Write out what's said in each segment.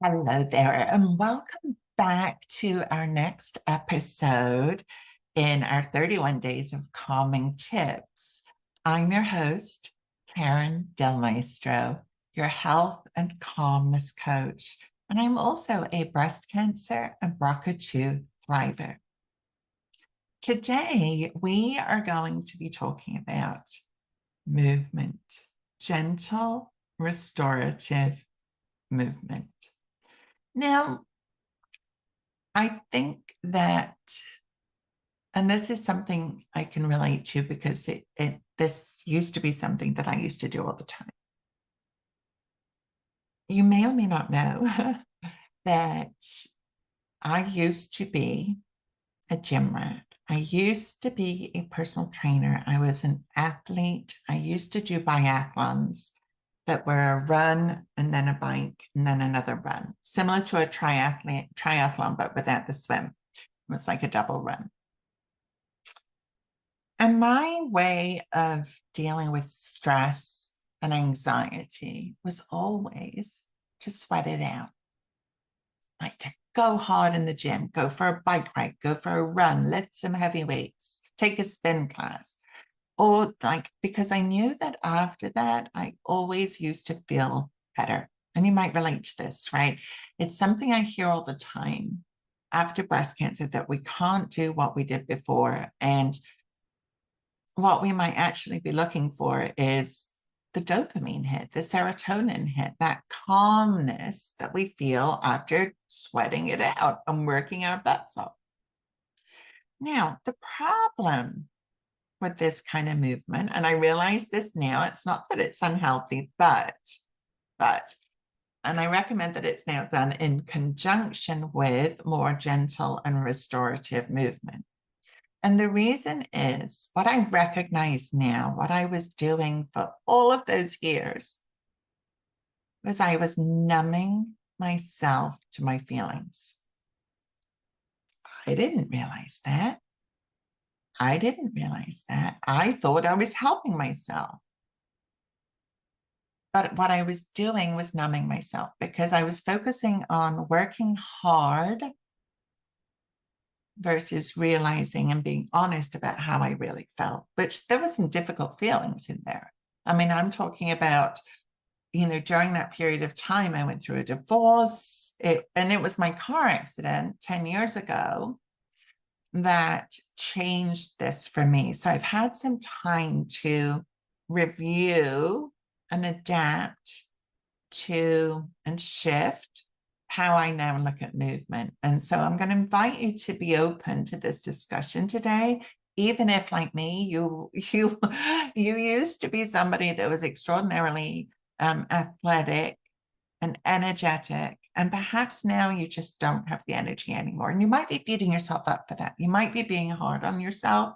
Hello there, and welcome back to our next episode in our 31 Days of Calming Tips. I'm your host, Karin Del Maestro, your health and calmness coach, and I'm also a breast cancer and BRCA2 thriver. Today, we are going to be talking about movement, gentle, restorative movement. Now, I think that, and this is something I can relate to because this used to be something that I used to do all the time. You may or may not know that I used to be a gym rat. I used to be a personal trainer. I was an athlete. I used to do biathlons that were a run and then a bike and then another run, similar to a triathlon, but without the swim. It was like a double run. And my way of dealing with stress and anxiety was always to sweat it out, like to go hard in the gym, go for a bike ride, go for a run, lift some heavy weights, take a spin class. Or like, because I knew that after that, I always used to feel better. And you might relate to this, right? It's something I hear all the time after breast cancer that we can't do what we did before. And what we might actually be looking for is the dopamine hit, the serotonin hit, that calmness that we feel after sweating it out and working our butts off. Now, the problem with this kind of movement, and I realize this now, it's not that it's unhealthy, but, and I recommend that it's now done in conjunction with more gentle and restorative movement. And the reason is what I recognize now, what I was doing for all of those years was I was numbing myself to my feelings. I didn't realize that. I thought I was helping myself. But what I was doing was numbing myself because I was focusing on working hard versus realizing and being honest about how I really felt, which there were some difficult feelings in there. I mean, I'm talking about, during that period of time, I went through a divorce, and it was my car accident 10 years ago that changed this for me. So I've had some time to review and adapt to and shift how I now look at movement. And so I'm going to invite you to be open to this discussion today, even if, like me, you used to be somebody that was extraordinarily athletic and energetic, and perhaps now you just don't have the energy anymore. And you might be beating yourself up for that. You might be being hard on yourself,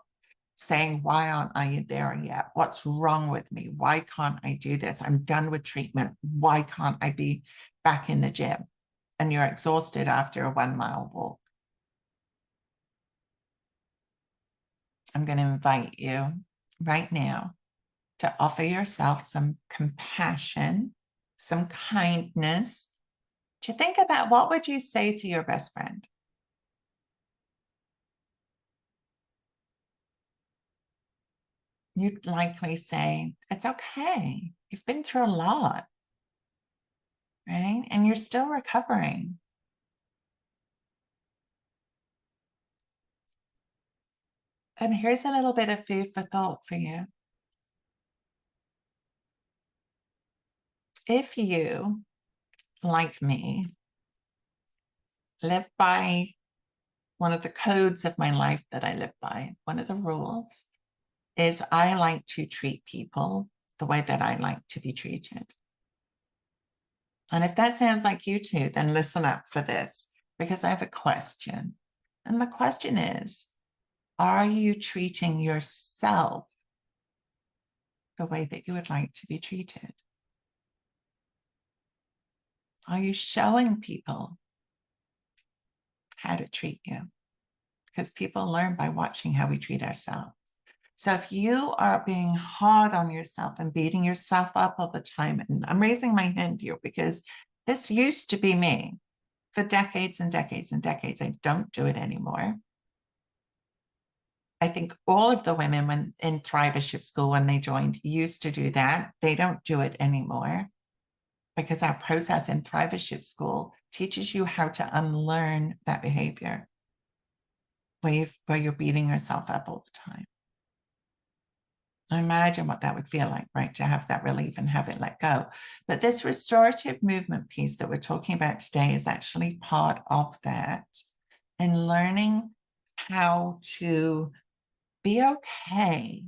saying, why aren't I there yet? What's wrong with me? Why can't I do this? I'm done with treatment. Why can't I be back in the gym? And you're exhausted after a 1 mile walk. I'm going to invite you right now to offer yourself some compassion, some kindness, to think about what would you say to your best friend? You'd likely say, it's okay. You've been through a lot, right? And you're still recovering. And here's a little bit of food for thought for you. If you, like me, live by one of the codes of my life that I live by, one of the rules is I like to treat people the way that I like to be treated. And if that sounds like you too, then listen up for this, because I have a question. And the question is, are you treating yourself the way that you would like to be treated? Are you showing people how to treat you? Because people learn by watching how we treat ourselves. So if you are being hard on yourself and beating yourself up all the time, and I'm raising my hand here because This used to be me for decades and decades and decades. I don't do it anymore. I think all of the women when in Thrivership School, when they joined, used to do that. They don't do it anymore because our process in Thrivership School teaches you how to unlearn that behavior where you're beating yourself up all the time. Imagine what that would feel like, right? To have that relief and have it let go. But this restorative movement piece that we're talking about today is actually part of that, and learning how to be okay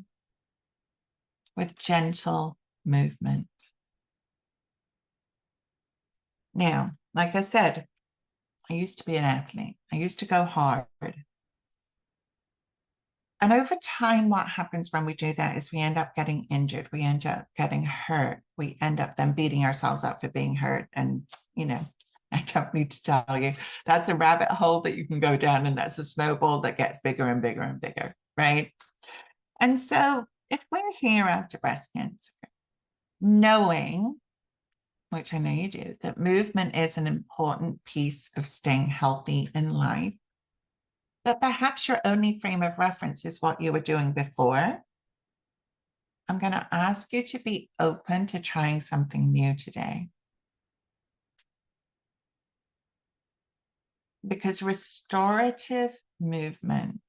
with gentle movement. Now, like I said, I used to be an athlete. I used to go hard. And over time, what happens when we do that is we end up getting injured. We end up getting hurt. We end up then beating ourselves up for being hurt. And, you know, I don't need to tell you, that's a rabbit hole that you can go down, and that's a snowball that gets bigger and bigger and bigger, right? And so if we're here after breast cancer, knowing, which I know you do, that movement is an important piece of staying healthy in life, but perhaps your only frame of reference is what you were doing before, I'm going to ask you to be open to trying something new today. Because restorative movement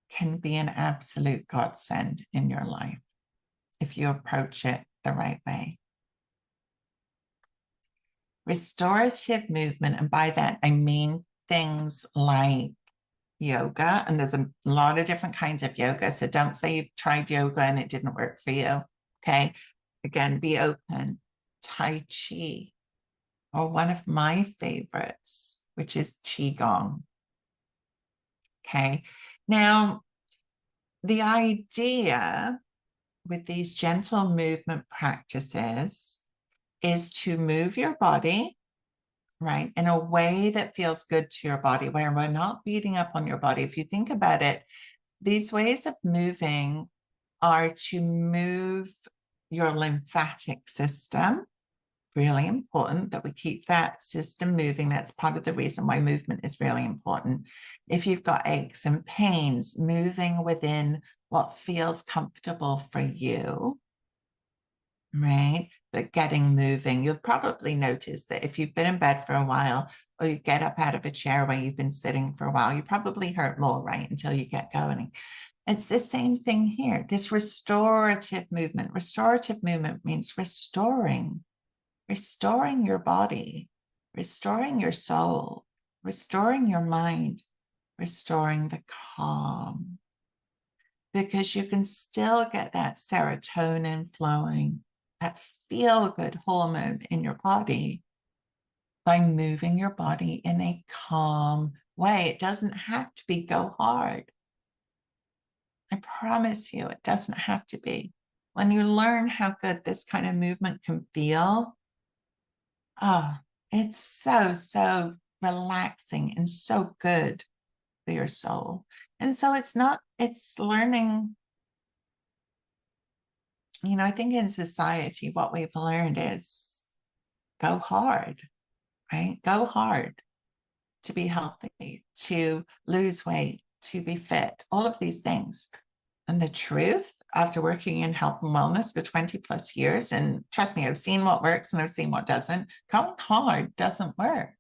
can be an absolute godsend in your life if you approach it the right way. Restorative movement, and by that I mean things like yoga, and there's a lot of different kinds of yoga, so don't say you've tried yoga and it didn't work for you. Okay, again, be open. Tai Chi, or one of my favorites, which is Qigong. Okay, now the idea with these gentle movement practices is to move your body, right, in a way that feels good to your body, where we're not beating up on your body. If you think about it, these ways of moving are to move your lymphatic system. Really important that we keep that system moving. That's part of the reason why movement is really important. If you've got aches and pains, moving within what feels comfortable for you, right? But getting moving. You'll probably notice that if you've been in bed for a while, or you get up out of a chair where you've been sitting for a while, you probably hurt more, right? Until you get going. It's the same thing here. This restorative movement. Restorative movement means restoring your body, restoring your soul, restoring your mind, restoring the calm. Because you can still get that serotonin flowing, that feel-good hormone in your body by moving your body in a calm way. It doesn't have to be go hard. I promise you, it doesn't have to be. When you learn how good this kind of movement can feel, oh, it's so relaxing and so good for your soul. And so it's learning, you know, I think in society, what we've learned is go hard, right? Go hard to be healthy, to lose weight, to be fit, all of these things. And the truth, after working in health and wellness for 20 plus years, and trust me, I've seen what works and I've seen what doesn't, going hard doesn't work.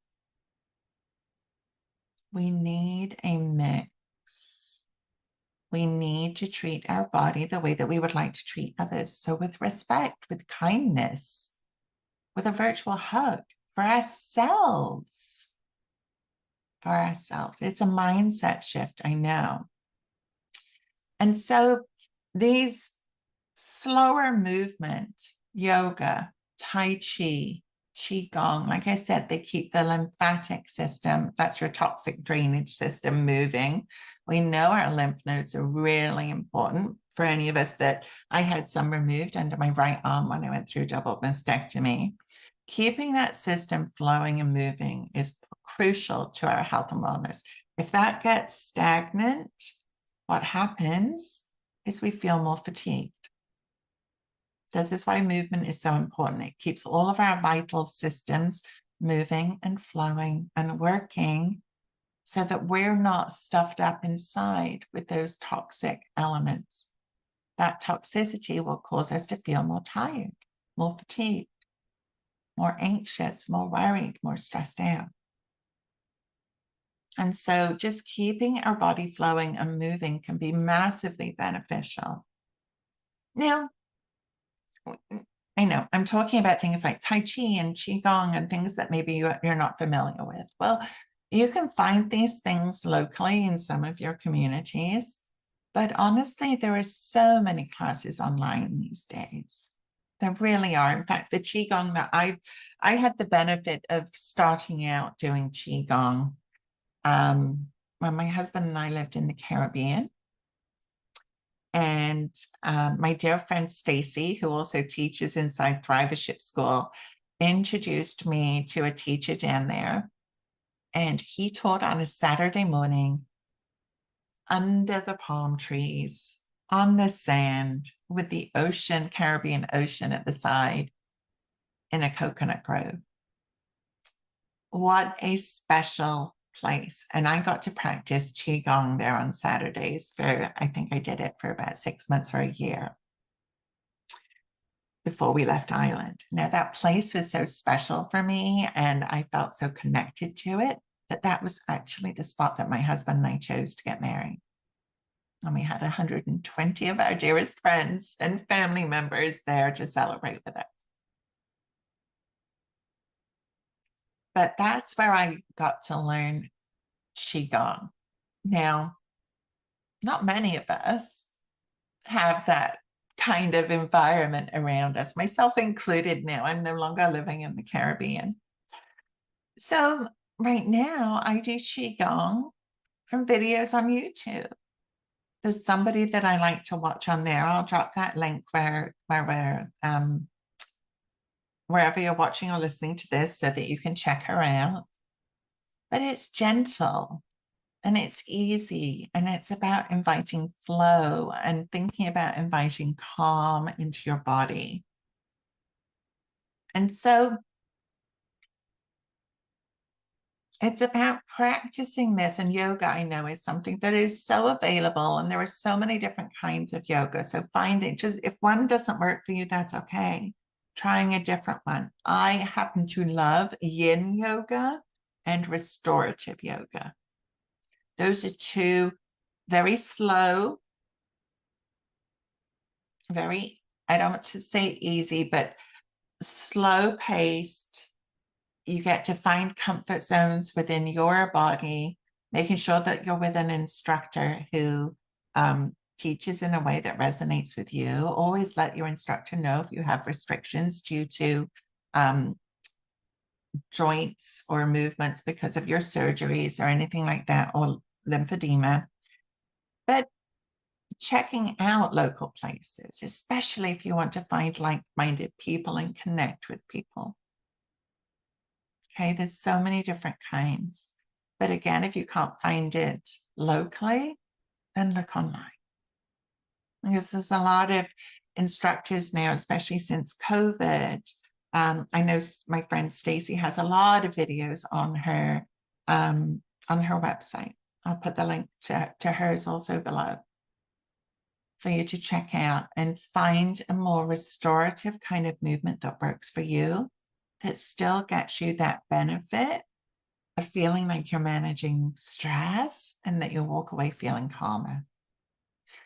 We need a mix. We need to treat our body the way that we would like to treat others. So with respect, with kindness, with a virtual hug for ourselves. For ourselves. It's a mindset shift, I know. And so these slower movement, yoga, Tai Chi, Qigong, like I said, they keep the lymphatic system, that's your toxic drainage system, moving. We know our lymph nodes are really important. For any of us that I had some removed under my right arm when I went through double mastectomy, keeping that system flowing and moving is crucial to our health and wellness. If that gets stagnant, what happens is we feel more fatigued. This is why movement is so important. It keeps all of our vital systems moving and flowing and working so that we're not stuffed up inside with those toxic elements. That toxicity will cause us to feel more tired, more fatigued, more anxious, more worried, more stressed out. And so just keeping our body flowing and moving can be massively beneficial. Now, I know I'm talking about things like Tai Chi and Qigong and things that maybe you're not familiar with. Well, you can find these things locally in some of your communities, but honestly, there are so many classes online these days. There really are. In fact, the Qigong that I had the benefit of starting out doing Qigong when my husband and I lived in the Caribbean. And my dear friend Stacy, who also teaches inside Thrivership School, introduced me to a teacher down there. And he taught on a Saturday morning under the palm trees on the sand with the ocean, Caribbean Ocean at the side in a coconut grove. What a special place. And I got to practice Qigong there on Saturdays I think I did it for about 6 months or a year before we left Ireland. Now that place was so special for me and I felt so connected to it that was actually the spot that my husband and I chose to get married. And we had 120 of our dearest friends and family members there to celebrate with us. But that's where I got to learn Qigong. Now, not many of us have that kind of environment around us, myself included now. I'm no longer living in the Caribbean. So right now I do Qigong from videos on YouTube. There's somebody that I like to watch on there. I'll drop that link wherever you're watching or listening to this so that you can check her out. But it's gentle and it's easy and it's about inviting flow and thinking about inviting calm into your body. And so it's about practicing this, and yoga, I know, is something that is so available and there are so many different kinds of yoga. So finding, just if one doesn't work for you, that's okay. Trying a different one. I happen to love yin yoga and restorative yoga. Those are two very slow, very, I don't want to say easy, but slow paced. You get to find comfort zones within your body, making sure that you're with an instructor who teaches in a way that resonates with you. Always let your instructor know if you have restrictions due to joints or movements because of your surgeries or anything like that, or lymphedema. But checking out local places, especially if you want to find like-minded people and connect with people. Okay, there's so many different kinds. But again, if you can't find it locally, then look online. Because there's a lot of instructors now, especially since COVID. I know my friend Stacy has a lot of videos on her website. I'll put the link to hers also below for you to check out and find a more restorative kind of movement that works for you, that still gets you that benefit of feeling like you're managing stress and that you walk away feeling calmer.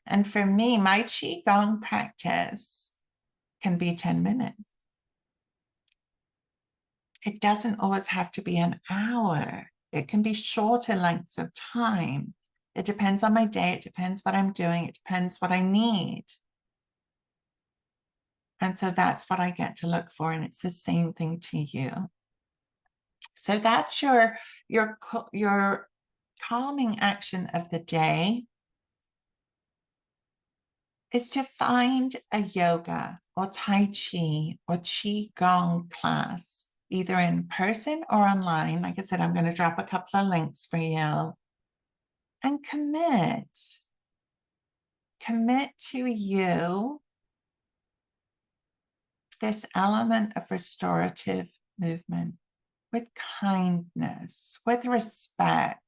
And for me, my Qigong practice can be 10 minutes. It doesn't always have to be an hour. It can be shorter lengths of time. It depends on my day. It depends what I'm doing. It depends what I need. And so that's what I get to look for. And it's the same thing to you. So that's your calming action of the day, is to find a yoga or Tai Chi or Qigong class, either in person or online. Like I said, I'm going to drop a couple of links for you. And commit to you this element of restorative movement with kindness, with respect,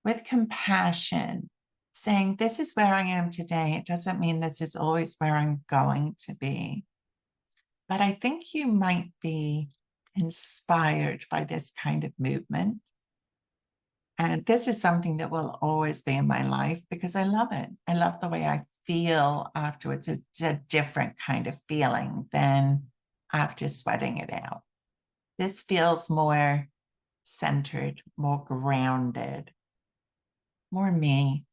with compassion, saying, this is where I am today. It doesn't mean this is always where I'm going to be. But I think you might be inspired by this kind of movement. And this is something that will always be in my life because I love it. I love the way I feel afterwards. It's a different kind of feeling than after sweating it out. This feels more centered, more grounded, more me,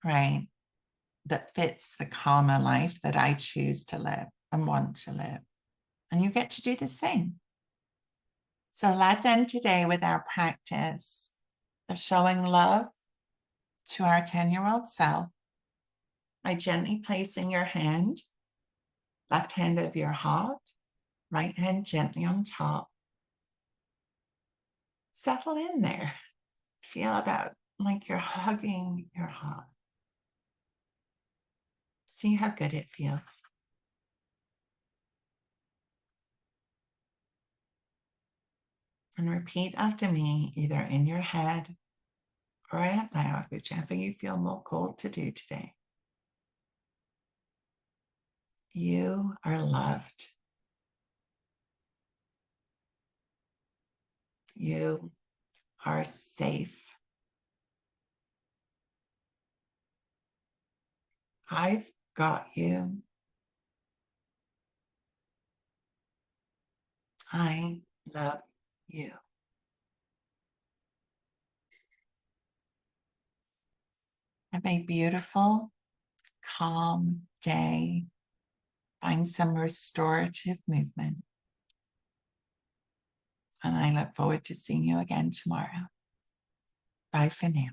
right? That fits the calmer life that I choose to live and want to live. And you get to do the same. So let's end today with our practice of showing love to our 10-year-old self by gently placing your hand, left hand over your heart, right hand gently on top. Settle in there. Feel about like you're hugging your heart. See how good it feels. And repeat after me, either in your head or out loud, whichever you feel more called to do today. You are loved. You are safe. I've got you. I love you. Have a beautiful, calm day. Find some restorative movement. And I look forward to seeing you again tomorrow. Bye for now.